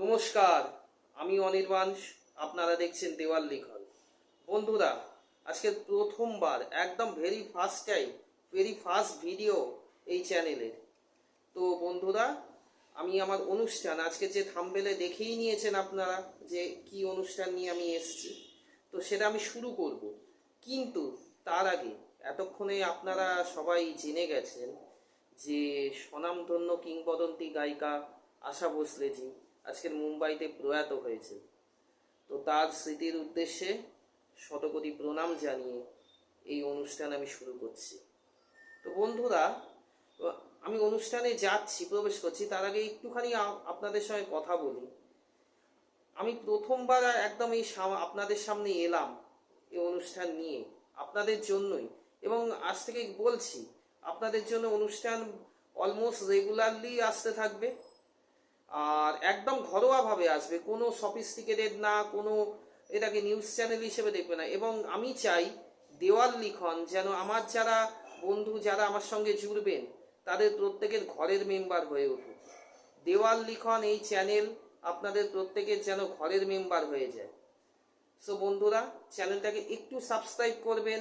নমস্কার, আমি অনির্বাণ। আপনারা দেখছেন দেওয়াল লিখন। বন্ধুরা, আজকে প্রথমবার একদম ভেরি ফার্স্ট ভিডিও এই চ্যানেলের। তো বন্ধুরা, আমি আমার অনুষ্ঠান আজকে যে থাম্বনেলে দেখেই নিয়েছেন আপনারা যে কি অনুষ্ঠান নিয়ে আমি এসেছি, তো সেটা আমি শুরু করব। কিন্তু তার আগে এতক্ষণে আপনারা সবাই জেনে গেছেন যে স্বনামধন্য কিংবদন্তি গায়িকা আশা ভোসলেজি আজকের মুম্বাইতে প্রয়াত হয়েছে। তো তার স্মৃতির উদ্দেশ্যে শতকোটি প্রণাম জানিয়ে এই অনুষ্ঠান আমি শুরু করছি। তো বন্ধুরা, আমি অনুষ্ঠানে যাচ্ছি, প্রবেশ করছি, তার আগে একটুখানি আপনাদের সঙ্গে কথা বলি। আমি প্রথমবার একদম আপনাদের সামনে এলাম এই অনুষ্ঠান নিয়ে আপনাদের জন্যই, এবং আজ থেকে বলছি আপনাদের জন্য অনুষ্ঠান অলমোস্ট রেগুলারলি আসতে থাকবে। আর একদম ঘরোয়াভাবে আসবে, কোনো সফিস্টিকেটেড না, কোনো এটাকে নিউজ চ্যানেল হিসেবে দেখবে না। এবং আমি চাই দেওয়াল লিখন যেন আমার যারা বন্ধু যারা আমার সঙ্গে জুড়বেন তাদের প্রত্যেকের ঘরের মেম্বার হয়ে উঠুক। দেওয়াল লিখন এই চ্যানেল আপনাদের প্রত্যেকের যেন ঘরের মেম্বার হয়ে যায়। সো বন্ধুরা, চ্যানেলটাকে একটু সাবস্ক্রাইব করবেন,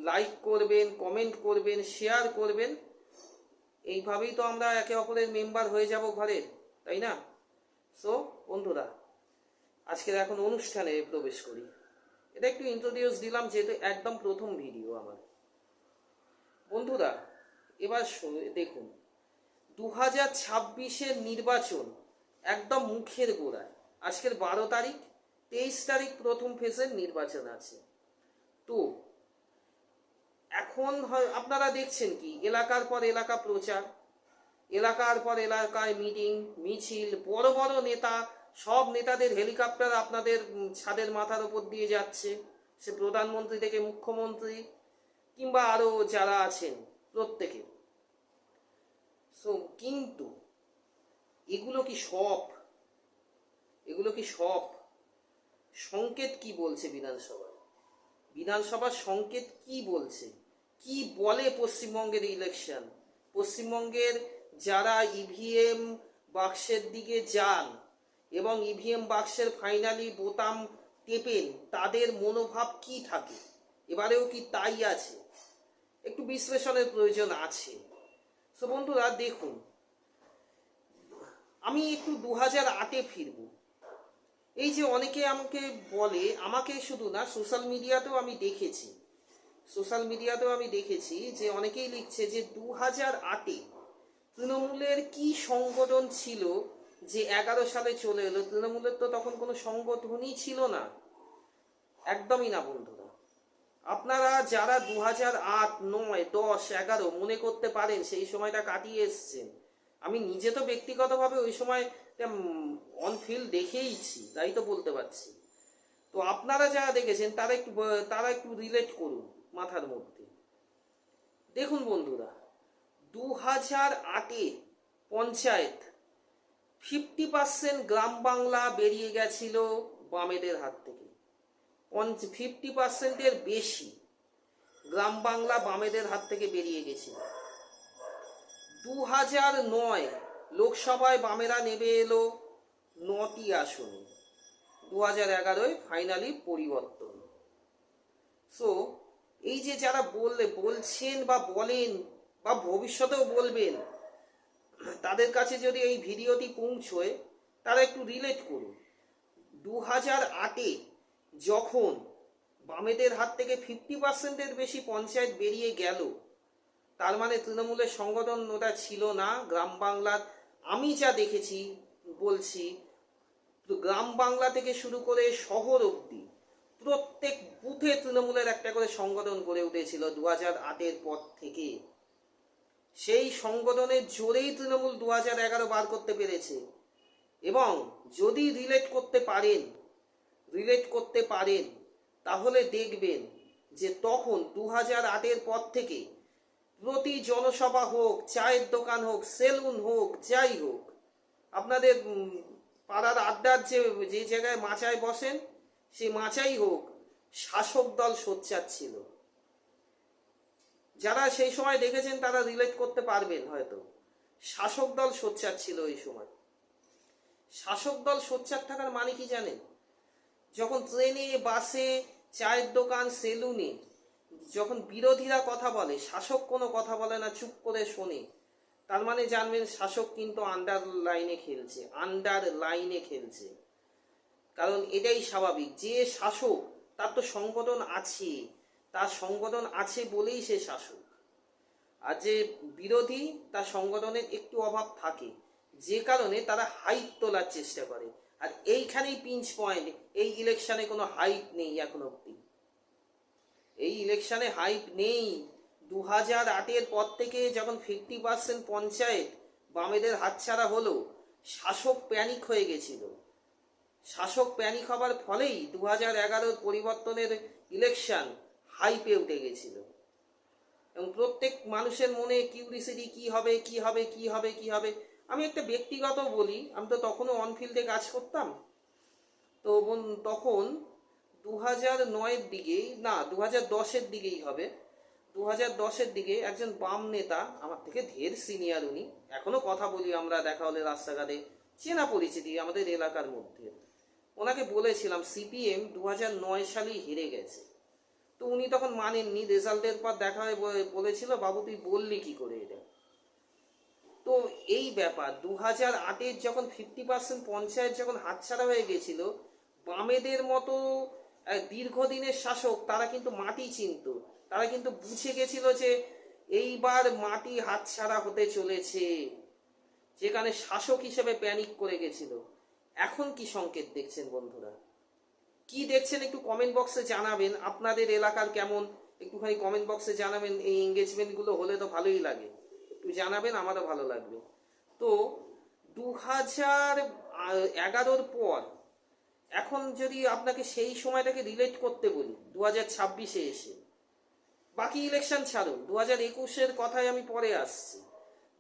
লাইক করবেন, কমেন্ট করবেন, শেয়ার করবেন। এইভাবেই তো আমরা একে অপরের মেম্বার হয়ে যাব ঘরের, তাই না? সো বন্ধুরা, আজকের এখন অনুষ্ঠানে প্রবেশ করি। এটা একটু ইন্ট্রোডিউস দিলাম যেহেতু একদম প্রথম ভিডিও আমার। বন্ধুরা, এবার দেখুন, 2026-এর নির্বাচন একদম মুখের গোড়ায়। আজকের 12 তারিখ, 23 তারিখ প্রথম ফেজের নির্বাচন আছে। তো এখন আপনারা দেখছেন কি এলাকার পর এলাকা প্রচার, এলাকার পর এলাকায় মিটিং মিছিল, বড় বড় নেতা, সব নেতাদের হেলিকপ্টার আপনাদের ছাদের মাথার উপর দিয়ে যাচ্ছে, সে প্রধানমন্ত্রী থেকে মুখ্যমন্ত্রী কিংবা আরো যারা আছেন প্রত্যেকে। সো কিন্তু এগুলো কি সব সংকেত কি বলছে বিধানসভার সংকেত কি বলছে, কি বলে পশ্চিমবঙ্গের ইলেকশন? পশ্চিমবঙ্গের যারা ইভিএম বাক্সের দিকে যান এবং ইভিএম বাক্সের ফাইনালি বোতাম টেপেন, তাদের মনোভাব কি থাকে? এবারেও কি তাই আছে? একটু বিশ্লেষণের প্রয়োজন আছে। তো বন্ধুরা দেখুন, আমি একটু 2008-এ ফিরব। এই যে অনেকে আমাকে বলে, আমাকে শুধু না, সোশ্যাল মিডিয়াতেও আমি দেখেছি যে অনেকেই লিখছে যে 2008-এ তৃণমূলের কি সংগঠন ছিল যে 11 সালে চলে এলো। তৃণমূলের তো তখন কোনো সংগঠনই ছিল না, একদমই না। বন্ধুরা, আপনারা যারা 2008, 9, 10, 11 মনে করতে পারেন সেই সময়টা কাটিয়ে এসছেন, আমি নিজে তো ব্যক্তিগতভাবে ওই সময় অন ফিল্ড দেখেইছি, তাই তো বলতে পারছি। তো আপনারা যারা দেখেছেন তারা একটু রিলেট করুন মাথার মধ্যে। দেখুন বন্ধুরা, 2008-এ পঞ্চায়েত 50% গ্রাম বাংলা বেরিয়ে গেছিল বামেদের হাত থেকে। 50%-এর বেশি গ্রাম বাংলা বামেদের হাত থেকে বেরিয়ে গেছিল। 2009 লোকসভায় বামেরা নেমে এলো 9টি আসনে। 2011-য় ফাইনালি পরিবর্তন। সো এই যে যারা বলছেন বা বলেন বা ভবিষ্যতেও বলবেন, তাদের কাছে যদি এই ভিডিওটি পৌঁছয়, তারা একটু রিলেট করুন। 2008-এ যখন বামেদের হাত থেকে 50%-এর বেশি পঞ্চায়েত বেরিয়ে গেল, তার মানে তৃণমূলের সংগঠন ওটা ছিল না। গ্রাম বাংলার আমি যা দেখেছি বলছি, গ্রাম বাংলা থেকে শুরু করে শহর অবধি প্রত্যেক বুথে তৃণমূলের একটা করে সংগঠন গড়ে উঠেছিল 2008-এর পর থেকে। সেই সংগঠনের জোরেই তৃণমূল 2011 বার করতে পেরেছে। এবং যদি রিলেট করতে পারেন তাহলে দেখবেন যে তখন 2008-এর পর থেকে প্রতি জনসভা হোক, চায়ের দোকান হোক, সেলুন হোক, যাই হোক, আপনাদের পাড়ার আড্ডার যে জায়গায় মাচায় বসেন, সেই মাচাই হোক, শাসক দল সোচ্চার ছিল। যারা সেই সময় দেখেছেন তারা রিলেট করতে পারবেন হয়তো। শাসক দল সোচ্চার ছিল এই সময়। শাসক দল সোচ্চার থাকার মানে কি জানেন? যখন ট্রেনে, বাসে, চায়ের দোকান, সেলুনে যখন বিরোধীরা কথা বলে, শাসক কোনো কথা বলে না, চুপ করে শোনে, তার মানে জানবেন শাসক কিন্তু আন্ডার লাইনে খেলছে। কারণ এটাই স্বাভাবিক, যে শাসক তার তো সংগঠন আছে, তার সংগঠন আছে বলেই সে শাসক। আর যে বিরোধী, তার সংগঠনের একটু অভাব থাকে, যে কারণে তারা হাইপ তোলার চেষ্টা করে। আর এইখানেই পিঞ্চ পয়েন্ট, এই ইলেকশনে কোনো হাইপ নেই এখন অব্দি। এই ইলেকশনে হাইপ নেই। 2008-এর পর থেকে যখন 50% পঞ্চায়েত বামেদের হাতছাড়া হলো, শাসক প্যানিক হয়ে গেছিল। শাসক প্যানিক হবার ফলেই 2011-র পরিবর্তনের ইলেকশন হাইপে উঠে গেছিল। এবং প্রত্যেক মানুষের মনে কিউরিসিটি, কি হবে কি হবে কি হবে কি হবে। আমি একটা ব্যক্তিগত বলি, আমি তো তখনও অনফিল্ডে কাজ করতাম। তো তখন 2009-এর দিকেই, না 2010-এর দিকেই হবে, 2010-এর দিকে একজন বাম নেতা, আমার থেকে ঢের সিনিয়র, উনি এখনো কথা বলি আমরা, দেখা হলে রাস্তাঘাটে, চেনা পরিচিতি আমাদের এলাকার মধ্যে। ওনাকে বলেছিলাম সিপিএম 2009 সালেই হেরে গেছে। তো উনি তখন মানেননি, রেজাল্টের পর দেখা হয়ে বলেছিল, বাবু তুই বললি কি করে এটা। তো এই ব্যাপার 2008-এর যখন 50% পঞ্চায়েত যখন হাতছাড়া হয়ে গেছিল, বামেদের মতো দীর্ঘদিনের শাসক তারা কিন্তু মাটি চিনত, তারা কিন্তু বুঝে গেছিল যে এইবার মাটি হাতছাড়া হতে চলেছে, যেখানে শাসক হিসেবে প্যানিক করে গেছিল। এখন কি সংকেত দেখছেন বন্ধুরা? কি দেখছেন একটু কমেন্ট বক্সে জানাবেন। আপনাদের এলাকার কেমন একটুখানি কমেন্ট বক্সে জানাবেন। এই এঙ্গেজমেন্টগুলো হলে তো ভালোই লাগে, একটু জানাবেন, আমারও ভালো লাগবে। তো 2011-র পর এখন যদি আপনাকে সেই সময়টাকে রিলেট করতে বলি 2026-এ এসে, বাকি ইলেকশন ছাড়ুন, 2021-এর কথায় আমি পরে আসছি,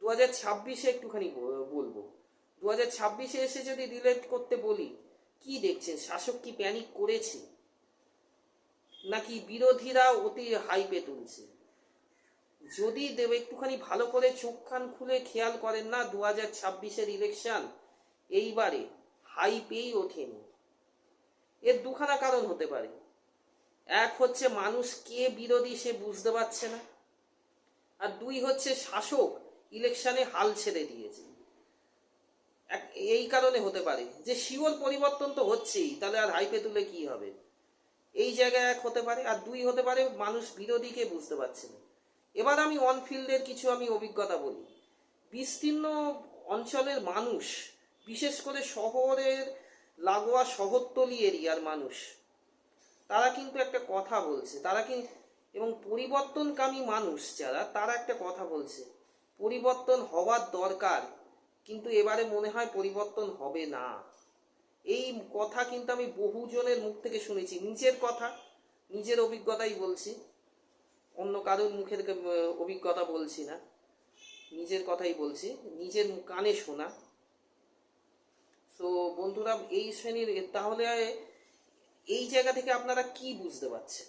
2026-এ একটুখানি বলবো। 2026-এ এসে যদি রিলেট করতে বলি, কি দেখছেন? শাসক কি প্যানিক করেছে, নাকি বিরোধীরা অতি হাইপে তুলছে? যদি দেব একটুখানি ভালো করে চোখ কান খুলে খেয়াল করেন না, 2026-এর ইলেকশন এইবারে হাইপেই ওঠেনি। এর দুখানা কারণ হতে পারে। এক হচ্ছে মানুষ কে বিরোধী সে বুঝতে পারছে না, আর দুই হচ্ছে শাসক ইলেকশনে হাল ছেড়ে দিয়েছে। এই কারণে হতে পারে যে শিওর পরিবর্তন তো হচ্ছেই, তাহলে আর হাইপে তুলে কি হবে, এই জায়গায় এক হতে পারে। আর দুই হতে পারে মানুষ বিরোধীকে বুঝতে পারছে না। এবার আমি অনফিল্ডের কিছু অভিজ্ঞতা বলি। বিস্তীর্ণ অঞ্চলের মানুষ, বিশেষ করে শহরের লাগোয়া শহরতলি এরিয়ার মানুষ, তারা কিন্তু একটা কথা বলছে, তারা কি, এবং পরিবর্তনকামী মানুষ যারা, তারা একটা কথা বলছে, পরিবর্তন হওয়ার দরকার, কিন্তু এবারে মনে হয় পরিবর্তন হবে না। এই কথা কিন্তু আমি বহুজনের মুখ থেকে শুনেছি, নিজের কথা, নিজের অভিজ্ঞতাই বলছি, অন্য কারোর মুখের অভিজ্ঞতা বলছি না, নিজের কথাই বলছি, নিজের কানে শোনা। তো বন্ধুরা, এই শ্রেণীর, তাহলে এই জায়গা থেকে আপনারা কি বুঝতে পারছেন?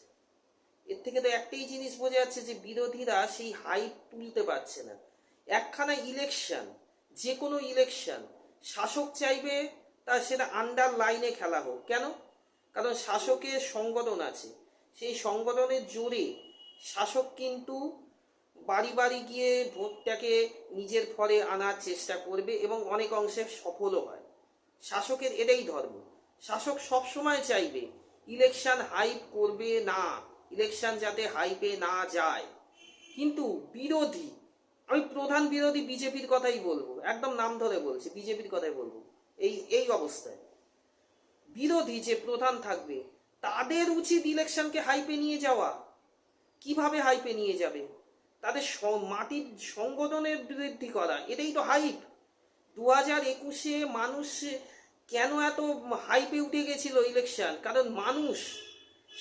এর থেকে তো একটাই জিনিস বোঝা যাচ্ছে যে বিরোধীরা সেই হাইপ তুলতে পারছে না। একখানা ইলেকশন, যে কোনো ইলেকশন, শাসক চাইবে তা সেটা আন্ডার লাইনে খেলা হোক। কেন? কারণ শাসকের সংগঠন আছে, সেই সংগঠনের জোরে শাসক কিন্তু বাড়ি বাড়ি গিয়ে ভোটটাকে নিজের ফলে আনার চেষ্টা করবে এবং অনেক অংশে সফলও হয়। শাসকের এটাই ধর্ম। শাসক সবসময় চাইবে ইলেকশন হাইপ করবে না, ইলেকশন যাতে হাইপে না যায়। কিন্তু বিরোধী, আমি প্রধান বিরোধী বিজেপির কথাই বলবো, একদম নাম ধরে বলছি, বিজেপির কথাই বলবো। এই অবস্থায় বিরোধী যে প্রধান থাকবে, তাদের উচিত ইলেকশনকে হাইপে নিয়ে যাওয়া। কিভাবে হাইপে নিয়ে যাবে? তাদের মাটির সংগঠনের বৃদ্ধি করা, এটাই তো হাইপ। 2021-এ মানুষ কেন এত হাইপে উঠে গেছিল ইলেকশন? কারণ মানুষ,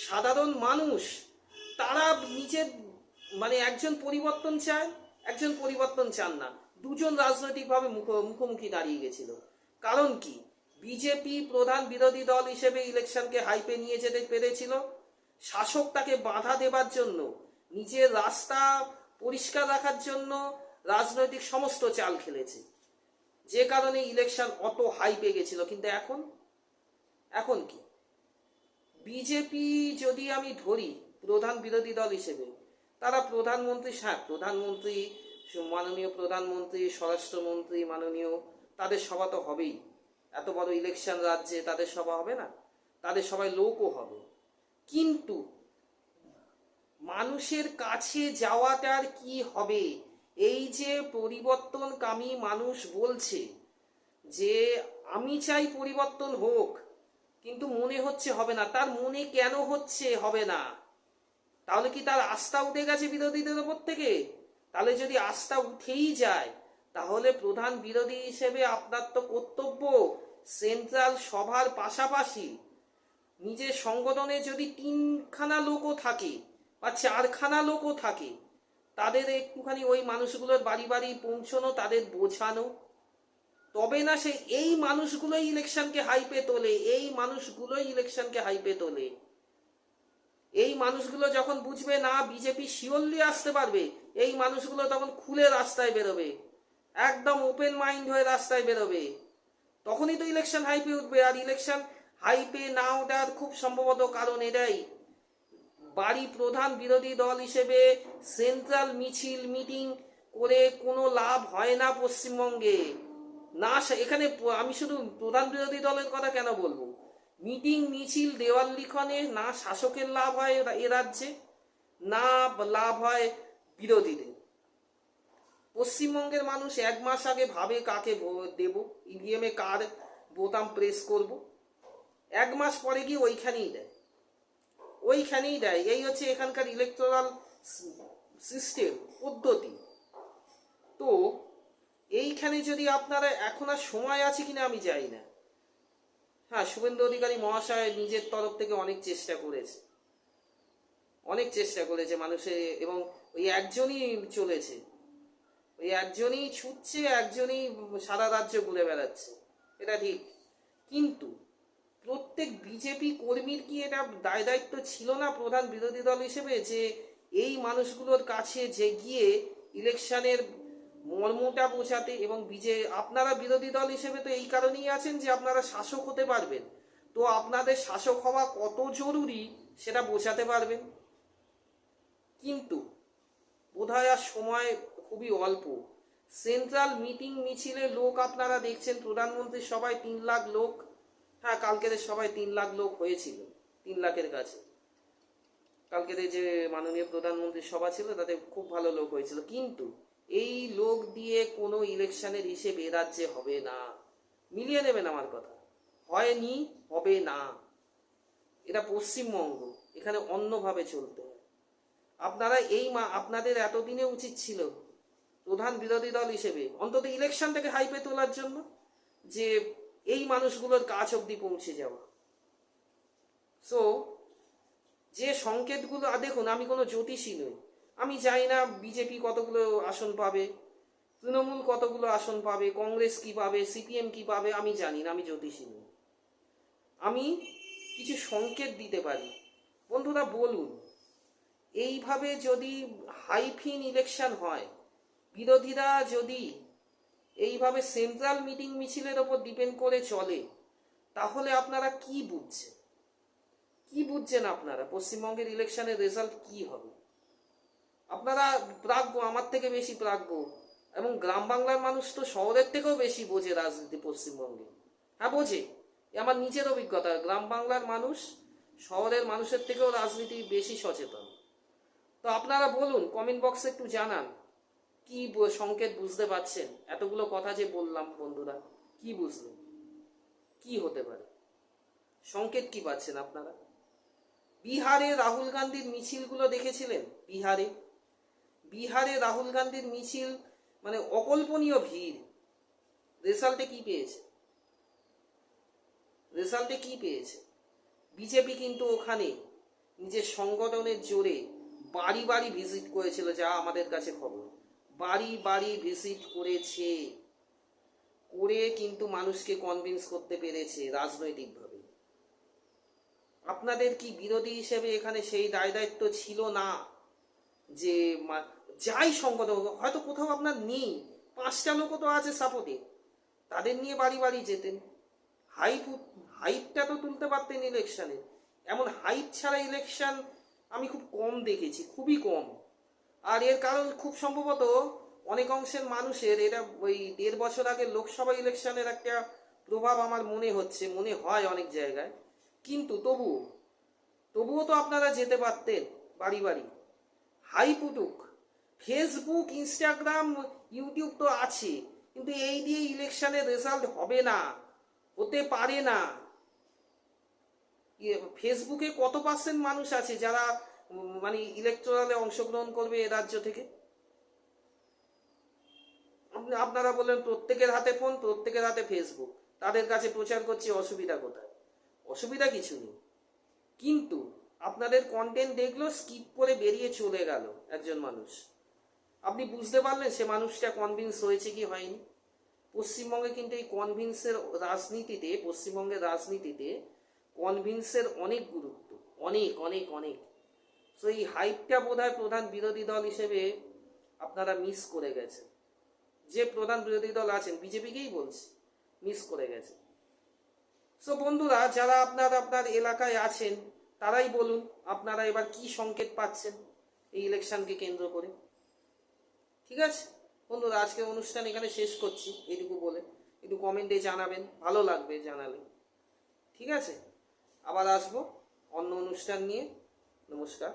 সাধারণ মানুষ, তারা নিজের একজন পরিবর্তন চায়, একজন পরিবর্তন চান না, দুজন রাজনৈতিকভাবে মুখোমুখি দাঁড়িয়ে গেছিল। কারণ কি? বিজেপি প্রধান বিরোধী দল হিসেবে ইলেকশনকে হাইপে নিয়ে যেতে পেরেছিল, শাসক তাকে বাধা দেবার জন্য, নিজের রাস্তা পরিষ্কার রাখার জন্য রাজনৈতিক সমস্ত চাল খেলেছে। যে কারণে ইলেকশন অত হাই পেয়ে গেছিল। কিন্তু এখন এখন কি বিজেপি যদি আমি ধরি প্রধান বিরোধী দল হিসেবে, তারা প্রধানমন্ত্রী, হ্যাঁ প্রধানমন্ত্রী, মাননীয় প্রধানমন্ত্রী, স্বরাষ্ট্রমন্ত্রী মাননীয়, তাদের সভা তো হবেই। এত বড় ইলেকশন রাজ্যে তাদের সভা হবে না? তাদের সবাই লোকও হবে। কিন্তু মানুষের কাছে যাওয়াটার কি হবে? এই যে পরিবর্তনকামী মানুষ বলছে যে আমি চাই পরিবর্তন হোক, কিন্তু মনে হচ্ছে হবে না। তার মনে কেন হচ্ছে হবে না? তাহলে কি তার আস্থা উঠে গেছে বিরোধীদের ওপর থেকে? তাহলে যদি আস্থা উঠেই যায়, তাহলে প্রধান বিরোধী হিসেবে আপনার তো কর্তব্য সেন্ট্রাল সভার পাশাপাশি নিজের সংগঠনে যদি 3খানা লোকও থাকে বা 4খানা লোকও থাকে, তাদের একটুখানি ওই মানুষগুলোর বাড়ি বাড়ি পৌঁছানো, তাদের বোঝানো, তবে না সে এই মানুষগুলোই ইলেকশনকে হাইপে তোলে। এই মানুষগুলোই ইলেকশনকে হাইপে তোলে। এই মানুষগুলো যখন বুঝবে না বিজেপি শিওরলি আসতে পারবে, এই মানুষগুলো তখন খুলে রাস্তায় বেরোবে, একদম ওপেন মাইন্ড হয়ে রাস্তায় বেরোবে। তখনই তো ইলেকশন হাইপে উঠবে। আর ইলেকশন হাইপে না ওঠার খুব সম্ভবত কারণ এটাই, বাড়ি প্রধান বিরোধী দল হিসেবে সেন্ট্রাল মিছিল মিটিং করে কোনো লাভ হয় না পশ্চিমবঙ্গে। না এখানে আমি শুধু প্রধান বিরোধী দলের কথা কেন বলবো, মিটিং মিছিল দেওয়াল লিখনে না শাসকের লাভ হয় এ রাজ্যে, না লাভ হয় বিরোধীদের। পশ্চিমবঙ্গের মানুষ 1 মাস আগে ভাবে কাকে দেব, ইভিএম এ কার বোতাম প্রেস করব, 1 মাস পরে গিয়ে ওইখানেই দেয়, ওইখানেই দেয়। এই হচ্ছে এখানকার ইলেকটোরাল সিস্টেম, পদ্ধতি। তো এইখানে যদি আপনারা, এখন আর সময় আছে কিনা আমি জানি না। হ্যাঁ, শুভেন্দু অধিকারী মহাশয় নিজের তরফ থেকে অনেক চেষ্টা করেছে, অনেক চেষ্টা করেছে মানুষের, এবং ওই একজনই চলেছে, ওই একজনই ছুটছে, একজনই সারা রাজ্য ঘুরে বেড়াচ্ছে, এটা ঠিক। কিন্তু প্রত্যেক বিজেপি কর্মীর কি এটা দায় দায়িত্ব ছিল না প্রধান বিরোধী দল হিসেবে, যে এই মানুষগুলোর কাছে যে গিয়ে ইলেকশনের মর্মটা বোঝাতে? এবং আপনারা বিরোধী দল হিসেবে তো এই কারণেই আছেন যে আপনারা শাসক হতে পারবেন, তো আপনাদের শাসক হওয়া কত জরুরি সেটা বোঝাতে পারবেন। কিন্তু বোধহয় আর সময় খুবই অল্প। সেন্ট্রাল মিটিং মিছিলে লোক আপনারা দেখছেন, প্রধানমন্ত্রীর সবাই 3 লাখ লোক, হ্যাঁ কালকের সবাই 3 লাখ লোক হয়েছিল, 3 লাখের কাছে। কালকের যে মাননীয় প্রধানমন্ত্রীর সভা ছিল তাতে খুব ভালো লোক হয়েছিল। কিন্তু এই লোক দিয়ে কোনো ইলেকশনের হিসেব এ রাজ্যে হবে না। মিলিয়ে নেবেন আমার কথা, হয়নি, হবে না। এটা পশ্চিমবঙ্গ, এখানে অন্যভাবে চলতে হয়। আপনারা আপনাদের এতদিনে উচিত ছিল প্রধান বিরোধী দল হিসেবে অন্তত ইলেকশনটাকে হাইপে তোলার জন্য, যে এই মানুষগুলোর কাছ অব্দি পৌঁছে যাওয়া। সো যে সংকেতগুলো, দেখুন আমি কোনো জ্যোতিষী নই, আমি জানি না বিজেপি কতগুলো আসন পাবে, তৃণমূল কতগুলো আসন পাবে, কংগ্রেস কি পাবে, সিপিএম কি পাবে, আমি জানি না, আমি জ্যোতিষী নই। আমি কিছু সংকেত দিতে পারি। বন্ধুরা বলুন, এইভাবে যদি হাইফিন ইলেকশন হয়, বিরোধীরা যদি এইভাবে সেন্ট্রাল মিটিং মিছিলের ওপর ডিপেন্ড করে চলে, তাহলে আপনারা কি বুঝছেন? কি বুঝছেন আপনারা পশ্চিমবঙ্গের ইলেকশনের রেজাল্ট কি হবে? আপনারা প্রাজ্ঞ, আমার থেকে বেশি প্রাজ্ঞ, এবং গ্রাম বাংলার মানুষ তো শহরের থেকেও বেশি বোঝে রাজনীতি পশ্চিমবঙ্গে। হ্যাঁ বোঝে, আমার নিজের অভিজ্ঞতা, গ্রাম বাংলার মানুষ শহরের মানুষের থেকেও রাজনীতি বেশি সচেতন। তো আপনারা বলুন, কমেন্ট বক্সে একটু জানান কি সংকেত বুঝতে পারছেন। এতগুলো কথা যে বললাম বন্ধুরা, কি বুঝলেন, কি হতে পারে, সংকেত কি পাচ্ছেন আপনারা? বিহারে রাহুল গান্ধীর মিছিলগুলো দেখেছিলেন? বিহারে রাহুল গান্ধীর মিছিল, মানে অকল্পনীয় ভিড়। রেজাল্টে কি পেয়েছে? বিজেপি কিন্তু ওখানে নিজের সংগঠনের জোরে বাড়ি বাড়ি ভিজিট করেছিল, যা আমাদের কাছে খবর। বাড়ি বাড়ি ভিজিট করেছে, করে কিন্তু মানুষকে কনভিন্স করতে পেরেছে রাজনৈতিকভাবে। আপনাদের কি বিরোধী হিসেবে এখানে সেই দায় দায়িত্ব ছিল না, যে যাই সংগঠন, হয়তো কোথাও আপনার নেই, 5টা লোকও তো আছে সাপোর্টে, তাদের নিয়ে বাড়ি বাড়ি যেতেন, হাইপ হাইপটা তো তুলতে পারতেন ইলেকশনে। এমন হাইপ ছাড়া ইলেকশন আমি খুব কম দেখেছি, খুবই কম। আর এর কারণ খুব সম্ভবত অনেক অংশের মানুষের এটা ওই 1.5 বছর আগে লোকসভা ইলেকশনের একটা প্রভাব আমার মনে হচ্ছে, মনে হয় অনেক জায়গায়। কিন্তু তবুও তো আপনারা যেতে পারতেন বাড়ি বাড়ি। হাইপ উঠুক, ফেসবুক, ইনস্টাগ্রাম, ইউটিউব তো আছে, কিন্তু এই দিয়ে ইলেকশনের রেজাল্ট হবে না, হতে পারে না। ফেসবুকে কত পার্সেন্ট মানুষ আছে যারা মানে ইলেকটোরালে অংশগ্রহণ করবে এ রাজ্য থেকে? আপনারা বললেন প্রত্যেকের হাতে ফোন, প্রত্যেকের হাতে ফেসবুক, তাদের কাছে প্রচার করছে, অসুবিধা কোথায়? অসুবিধা কিছু নেই, কিন্তু আপনাদের কন্টেন্ট দেখলো, স্কিপ করে বেরিয়ে চলে গেল একজন মানুষ। আপনি বুঝতে পারলেন সে মানুষটা কনভিন্স হয়েছে কি হয়নি? পশ্চিমবঙ্গে কিন্তু এই কনভিন্সের রাজনীতিতে, পশ্চিমবঙ্গের রাজনীতিতে কনভিন্সের অনেক গুরুত্ব, অনেক অনেক অনেক। তো এই হাইপটা বোধহয় প্রধান বিরোধী দল হিসেবে আপনারা মিস করে গেছেন। যে প্রধান বিরোধী দল আছেন, বিজেপিকেই বলছি, মিস করে গেছে। সো বন্ধুরা, যারা আপনার এলাকায় আছেন তারাই বলুন আপনারা এবার কি সংকেত পাচ্ছেন এই ইলেকশনকে কেন্দ্র করে। ঠিক আছে বন্ধুরা, আজকে অনুষ্ঠান এখানে শেষ করছি এইটুকু বলে। একটু কমেন্টে জানাবেন, ভালো লাগবে জানালে। ঠিক আছে, আবার আসবো অন্য অনুষ্ঠান নিয়ে। নমস্কার।